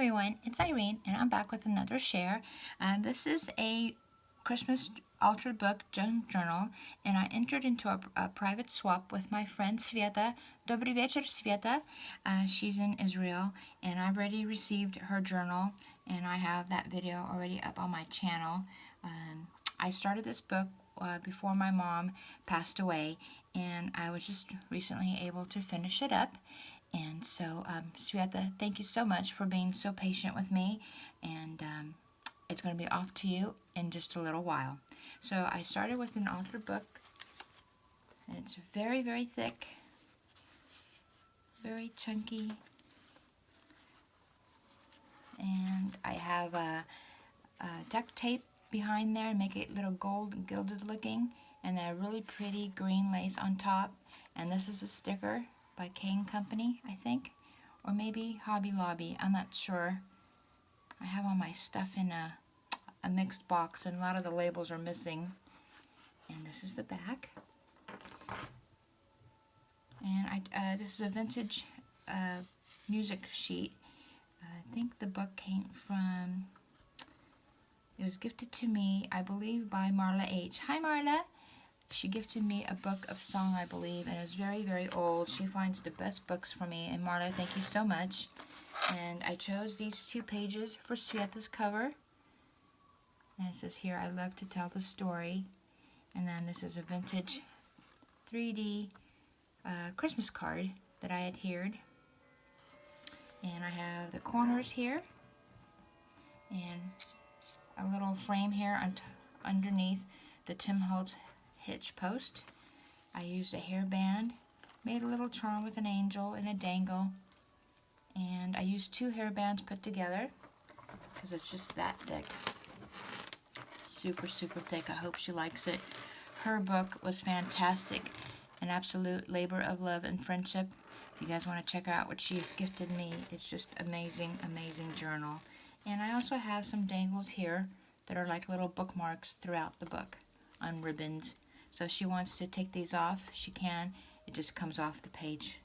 everyone, it's Irene and I'm back with another share. This is a Christmas altered book journal, and I entered into a private swap with my friend Sveta. Dobry wieczór, Sveta. She's in Israel, and I've already received her journal, and I have that video already up on my channel. I started this book before my mom passed away, and I was just recently able to finish it up. And so, Sveta, thank you so much for being so patient with me, and it's going to be off to you in just a little while. So I started with an altered book, and it's very, very thick, very chunky, and I have a duct tape behind there and make it a little gold gilded looking, and then a really pretty green lace on top, and this is a sticker by Kane Company, I think, or maybe Hobby Lobby, I'm not sure. I have all my stuff in a mixed box, and a lot of the labels are missing. And this is the back. And this is a vintage music sheet. I think the book came from, it was gifted to me, I believe, by Marla H. Hi, Marla. She gifted me a book of song, I believe, and it was very, very old. She finds the best books for me, and Marla, thank you so much. And I chose these 2 pages for Sveta's cover. And it says here, I love to tell the story. And then this is a vintage 3D Christmas card that I adhered. And I have the corners here, and a little frame here underneath the Tim Holtz hitch post. I used a hairband, made a little charm with an angel and a dangle, and I used 2 hairbands put together because it's just that thick. Super, super thick. I hope she likes it. Her book was fantastic, an absolute labor of love and friendship. If you guys want to check out what she gifted me, it's just amazing, amazing journal. And I also have some dangles here that are like little bookmarks throughout the book on ribbons. So if she wants to take these off, she can. It just comes off the page.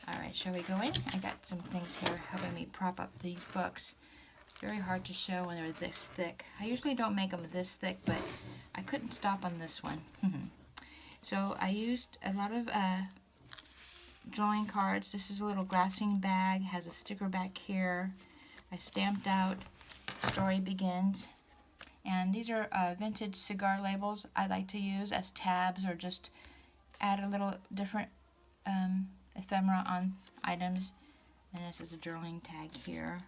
Alright, shall we go in? I got some things here helping me prop up these books. Very hard to show when they're this thick. I usually don't make them this thick, but I couldn't stop on this one. So I used a lot of drawing cards. This is a little glassine bag, has a sticker back here. I stamped out Story Begins. And these are vintage cigar labels I like to use as tabs, or just add a little different ephemera on items. And this is a journaling tag here.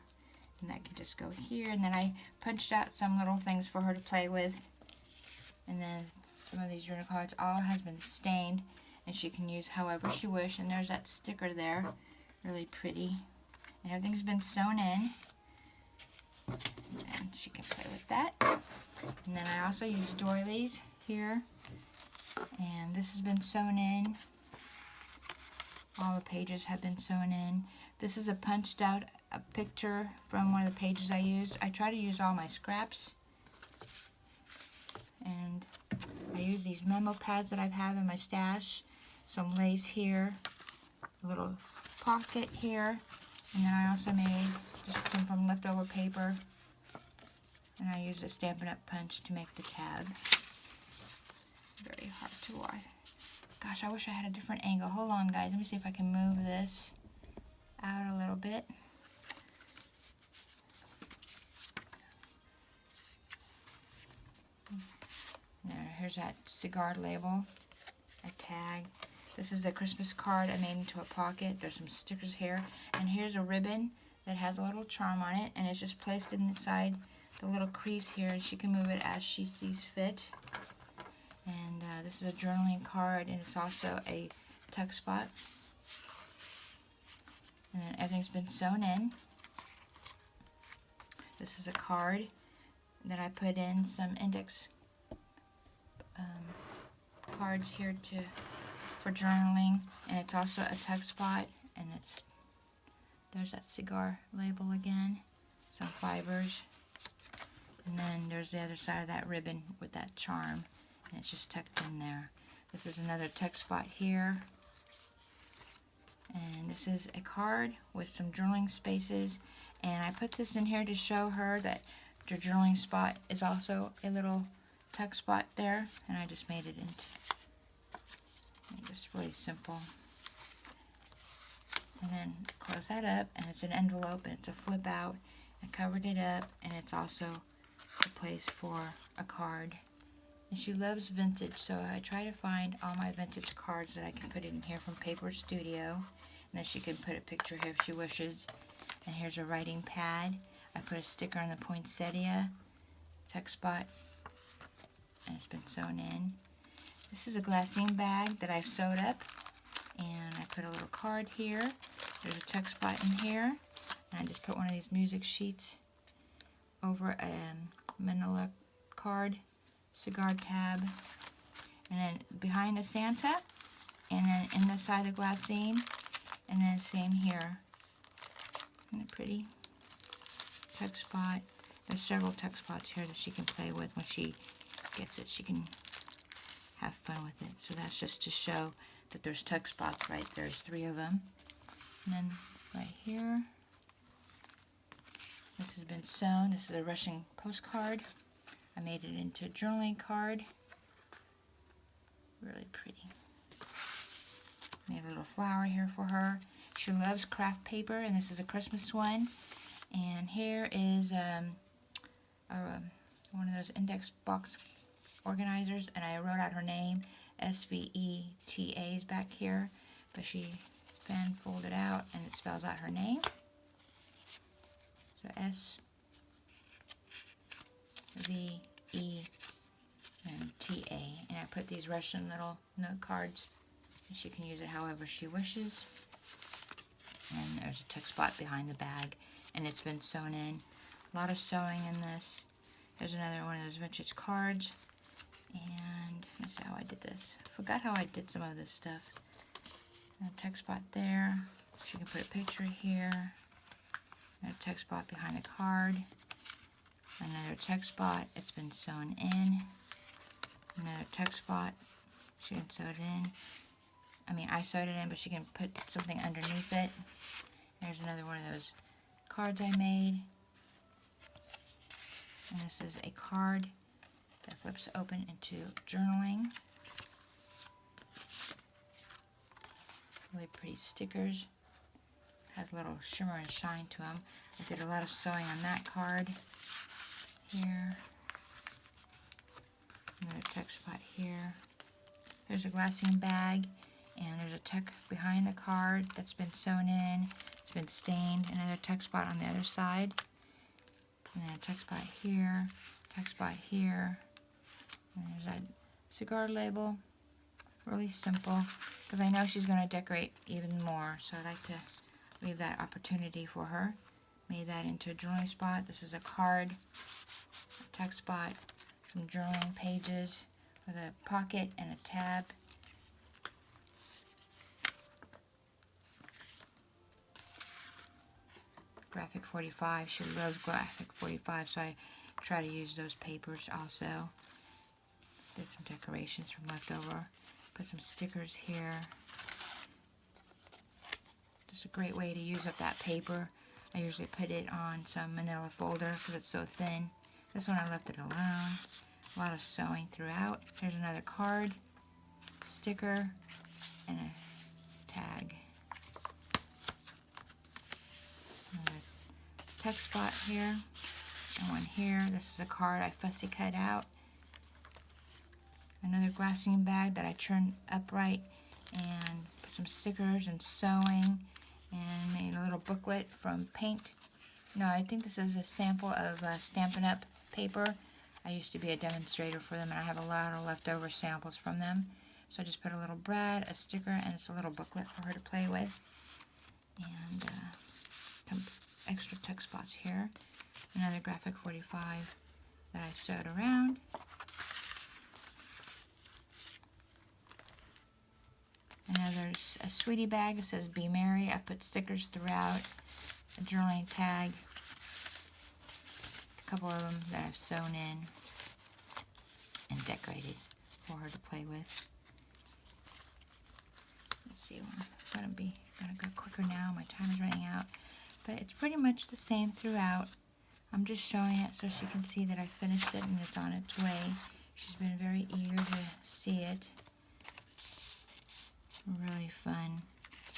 And that can just go here. And then I punched out some little things for her to play with. And then some of these journal cards all has been stained, and she can use however she wishes. And there's that sticker there. Really pretty. And everything's been sewn in. And she can play with that. And then I also use doilies here, and this has been sewn in. All the pages have been sewn in. This is a punched out a picture from one of the pages I used. I try to use all my scraps, and I use these memo pads that I have in my stash. Some lace here, a little pocket here, and then I also made just some from leftover paper. And I use a Stampin' Up! Punch to make the tab. Very hard to watch. Gosh, I wish I had a different angle. Hold on, guys. Let me see if I can move this out a little bit. Here's that cigar label, a tag. This is a Christmas card I made into a pocket. There's some stickers here. And here's a ribbon that has a little charm on it, and it's just placed inside the little crease here, and she can move it as she sees fit. And this is a journaling card, and it's also a tuck spot. And then everything's been sewn in. This is a card that I put in some index cards here for journaling, and it's also a tuck spot, and there's that cigar label again, some fibers. And then there's the other side of that ribbon with that charm, and it's just tucked in there. This is another tuck spot here. And this is a card with some journaling spaces, And I put this in here to show her that the journaling spot is also a little tuck spot there. And I just made it into just really simple. And then close that up, and it's an envelope, and it's a flip out. I covered it up, and it's also a place for a card. And she loves vintage, so I try to find all my vintage cards that I can put in here from Paper Studio. And then she can put a picture here if she wishes. And here's a writing pad. I put a sticker on the poinsettia tuck spot, and it's been sewn in. This is a glassine bag that I've sewed up, and I put a little card here. There's a tuck spot in here, and I just put one of these music sheets over a manila card, cigar tab, and then behind the Santa, and then in the side of glassine, and then same here. Isn't it pretty? Tuck spot. There's several tuck spots here that she can play with. When she gets it, she can have fun with it. So that's just to show that there's tuck spots right there. There's 3 of them. And then right here, this has been sewn. This is a Russian postcard. I made it into a journaling card. Really pretty. Made a little flower here for her. She loves craft paper, and this is a Christmas one. And here is one of those index box organizers, and I wrote out her name. Sveta is back here, but she fan folded out, and it spells out her name. So SVETA, and I put these Russian little note cards, and she can use it however she wishes. And there's a tuck spot behind the bag, and it's been sewn in. A lot of sewing in this. There's another one of those vintage cards, and let's see how I did this. I forgot how I did some of this stuff. And a tuck spot there. She can put a picture here. Another tuck spot behind the card. Another tuck spot. It's been sewn in. Another tuck spot. She can sew it in. I sewed it in, but she can put something underneath it. There's another one of those cards I made. And this is a card that flips open into journaling. Really pretty stickers. Has a little shimmer and shine to them. I did a lot of sewing on that card. Here. Another tuck spot here. There's a glassine bag, and there's a tuck behind the card that's been sewn in. It's been stained. Another tuck spot on the other side. And then a tuck spot here, tuck spot here. And there's that cigar label. Really simple, because I know she's going to decorate even more, so I like to leave that opportunity for her. Made that into a journaling spot. This is a card, a tuck spot, some journaling pages with a pocket and a tab. Graphic 45. She loves Graphic 45, so I try to use those papers also. Did some decorations from leftover. Put some stickers here. Just a great way to use up that paper. I usually put it on some manila folder because it's so thin. This one I left it alone. A lot of sewing throughout. Here's another card, sticker, and a tag. Another text spot here, and one here. This is a card I fussy cut out. Another glassine bag that I turned upright and put some stickers and sewing and made a little booklet from paint. No, I think this is a sample of Stampin' Up! Paper. I used to be a demonstrator for them, and I have a lot of leftover samples from them. So I just put a little brad, a sticker, and it's a little booklet for her to play with. And some extra tuck spots here. Another Graphic 45 that I sewed around. Another a sweetie bag that says Be Merry. I put stickers throughout. A journaling tag. A couple of them that I've sewn in and decorated for her to play with. Let's see, I'm gonna go quicker now. My time is running out. But it's pretty much the same throughout. I'm just showing it so she can see that I finished it and it's on its way. She's been very eager to see it. Really fun.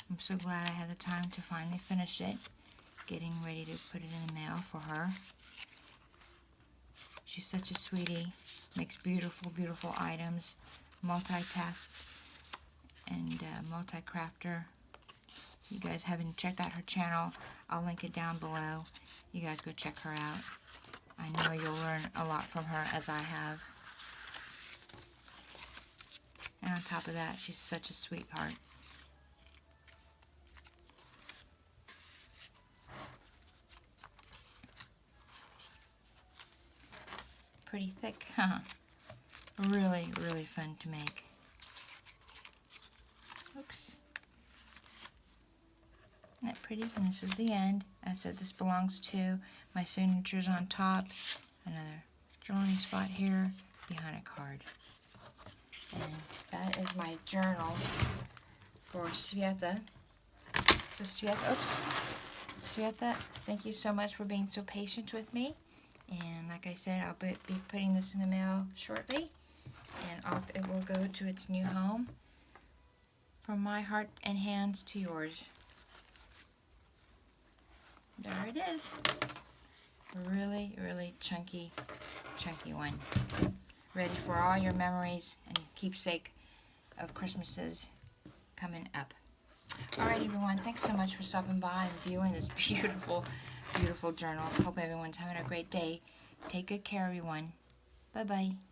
I'm so glad I had the time to finally finish it. Getting ready to put it in the mail for her. She's such a sweetie. Makes beautiful, beautiful items. Multitask and multi-crafter. You guys haven't checked out her channel, I'll link it down below. You guys go check her out. I know you'll learn a lot from her, as I have. And on top of that, she's such a sweetheart. Pretty thick, huh? Really, really fun to make. Oops. Isn't that pretty? And this is the end. I said this belongs to my signatures on top. Another drawing spot here behind a card. And that is my journal for Sveta. So Sveta, Sveta, thank you so much for being so patient with me. And like I said, I'll be putting this in the mail shortly. And off it will go to its new home. From my heart and hands to yours. There it is. Really, really chunky one. Ready for all your memories and keepsake of Christmases coming up. Alright everyone, thanks so much for stopping by and viewing this beautiful, beautiful journal. Hope everyone's having a great day. Take good care everyone. Bye-bye.